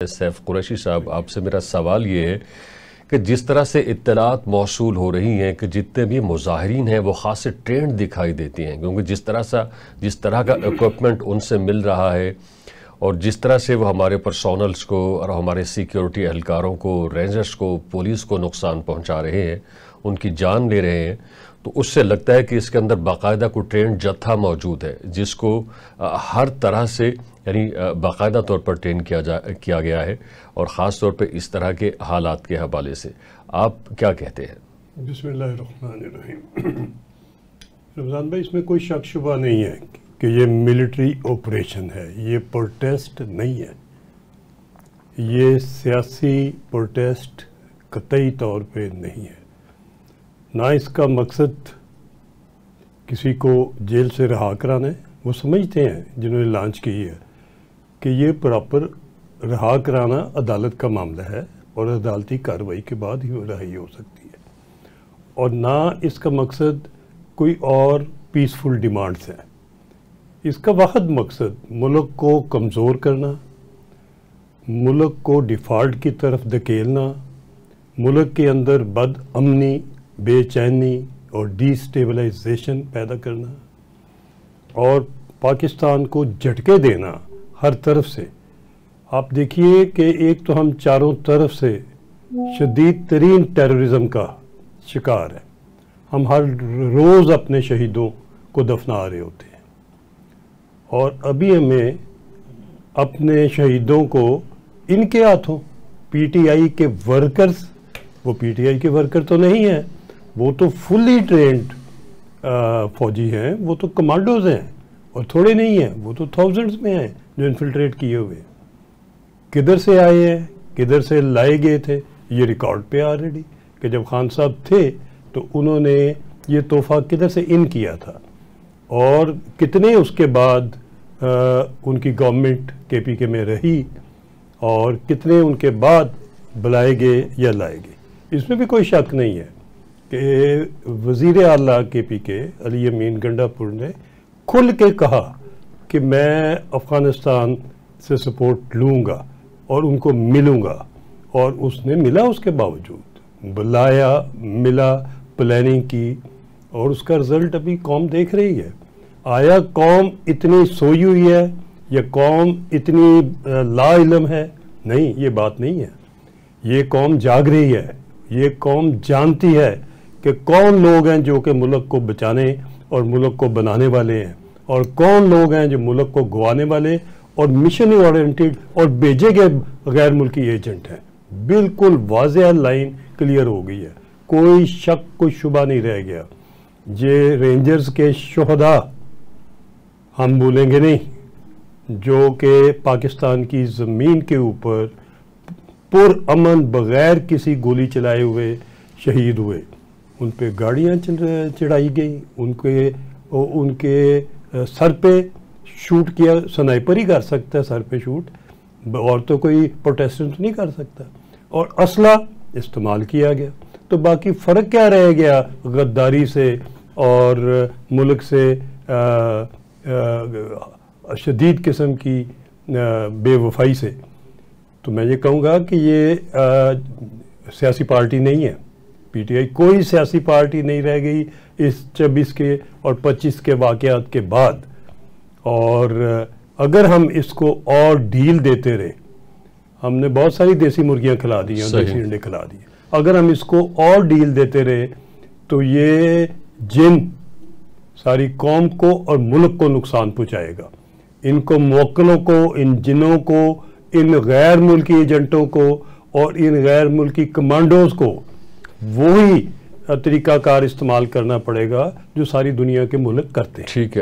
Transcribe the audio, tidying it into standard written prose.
सैफ कुरैशी साहब, आपसे मेरा सवाल ये है कि जिस तरह से इत्तलात मौसूल हो रही हैं कि जितने भी मुजाहिरीन हैं वो ख़ास से ट्रेंड दिखाई देती हैं, क्योंकि जिस तरह का इक्विपमेंट उनसे मिल रहा है और जिस तरह से वो हमारे पर्सोनल्स को और हमारे सिक्योरिटी एहलकारों को, रेंजर्स को, पुलिस को नुकसान पहुंचा रहे हैं, उनकी जान ले रहे हैं, तो उससे लगता है कि इसके अंदर बाकायदा कोई ट्रेंड जत्था मौजूद है जिसको हर तरह से यानी बाकायदा तौर पर ट्रेन किया गया है और ख़ास तौर पे इस तरह के हालात के हवाले से आप क्या कहते हैं? बिस्मिल्लाहिर्रहमानिर्रहीम। रमज़ान भाई, इसमें कोई शक शुबा नहीं है कि ये मिलिट्री ऑपरेशन है, ये प्रोटेस्ट नहीं है, ये सियासी प्रोटेस्ट कतई तौर पे नहीं है। ना इसका मकसद किसी को जेल से रिहा कराना है। वो समझते हैं जिन्होंने लॉन्च की है कि ये प्रॉपर रिहा कराना अदालत का मामला है और अदालती कार्रवाई के बाद ही रिहाई हो सकती है, और ना इसका मकसद कोई और पीसफुल डिमांड्स हैं। इसका वाहिद मकसद मुल्क को कमज़ोर करना, मुल्क को डिफ़ॉल्ट की तरफ धकेलना, मुल्क के अंदर बदअमनी, बेचैनी और डिस्टेबलाइजेशन पैदा करना और पाकिस्तान को झटके देना हर तरफ से। आप देखिए कि एक तो हम चारों तरफ से शदीद तरीन टेररिज्म का शिकार है। हम हर रोज़ अपने शहीदों को दफना रहे होते हैं और अभी हमें अपने शहीदों को इनके हाथों पीटीआई के वर्कर्स, वो पीटीआई के वर्कर तो नहीं हैं, वो तो फुली ट्रेंड फौजी हैं, वो तो कमांडोज हैं और थोड़े नहीं हैं, वो तो थाउजेंड्स में हैं जो इन्फिल्ट्रेट किए हुए। किधर से आए हैं, किधर से लाए गए थे, ये रिकॉर्ड पे ऑलरेडी कि जब खान साहब थे तो उन्होंने ये तोहफा किधर से इन किया था और कितने उसके बाद उनकी गवर्नमेंट केपीके में रही और कितने उनके बाद बुलाए गए या लाए गए। इसमें भी कोई शक नहीं है कि वज़ीर आला केपीके अली अमीन गंडापुर ने खुल के कहा कि मैं अफ़गानिस्तान से सपोर्ट लूँगा और उनको मिलूँगा, और उसने मिला। उसके बावजूद बुलाया, मिला, प्लानिंग की और उसका रिज़ल्ट अभी कौम देख रही है। आया कौम इतनी सोई हुई है या कौम इतनी ला इल्म है? नहीं, ये बात नहीं है। ये कौम जाग रही है, ये कौम जानती है कि कौन लोग हैं जो कि मुल्क को बचाने और मुल्क को बनाने वाले हैं और कौन लोग हैं जो मुल्क को गंवाने वाले और मिशन ओरिएंटेड और भेजे गए गैर मुल्की एजेंट हैं। बिल्कुल वाज़ेह लाइन क्लियर हो गई है, कोई शक, कोई शुबा नहीं रह गया। ये रेंजर्स के शोहदा हम भूलेंगे नहीं जो कि पाकिस्तान की ज़मीन के ऊपर पुरअमन बग़ैर किसी गोली चलाए हुए शहीद हुए। उन पे गाड़ियाँ चढ़ाई गई, उनके सर पे शूट किया। स्नाइपर ही कर सकता है सर पे शूट, और तो कोई प्रोटेस्टेंट नहीं कर सकता, और असला इस्तेमाल किया गया। तो बाकी फ़र्क क्या रह गया गद्दारी से और मुल्क से शदीद किस्म की बेवफाई से? तो मैं ये कहूँगा कि ये सियासी पार्टी नहीं है। पीटीआई कोई सियासी पार्टी नहीं रह गई इस 24 के और 25 के वाक़यात के बाद। और अगर हम इसको और ढील देते रहे, हमने बहुत सारी देसी मुर्गियाँ खिला दी हैं, देसी अंडे खिला दिए, अगर हम इसको और ढील देते रहे तो ये जिन सारी कौम को और मुल्क को नुकसान पहुँचाएगा। इनको मुवक्किलों को, इन जिनों को, इन गैर मुल्की एजेंटों को और इन गैर मुल्की कमांडोज को वही तरीक़ाकार इस्तेमाल करना पड़ेगा जो सारी दुनिया के मुल्क करते हैं। ठीक है।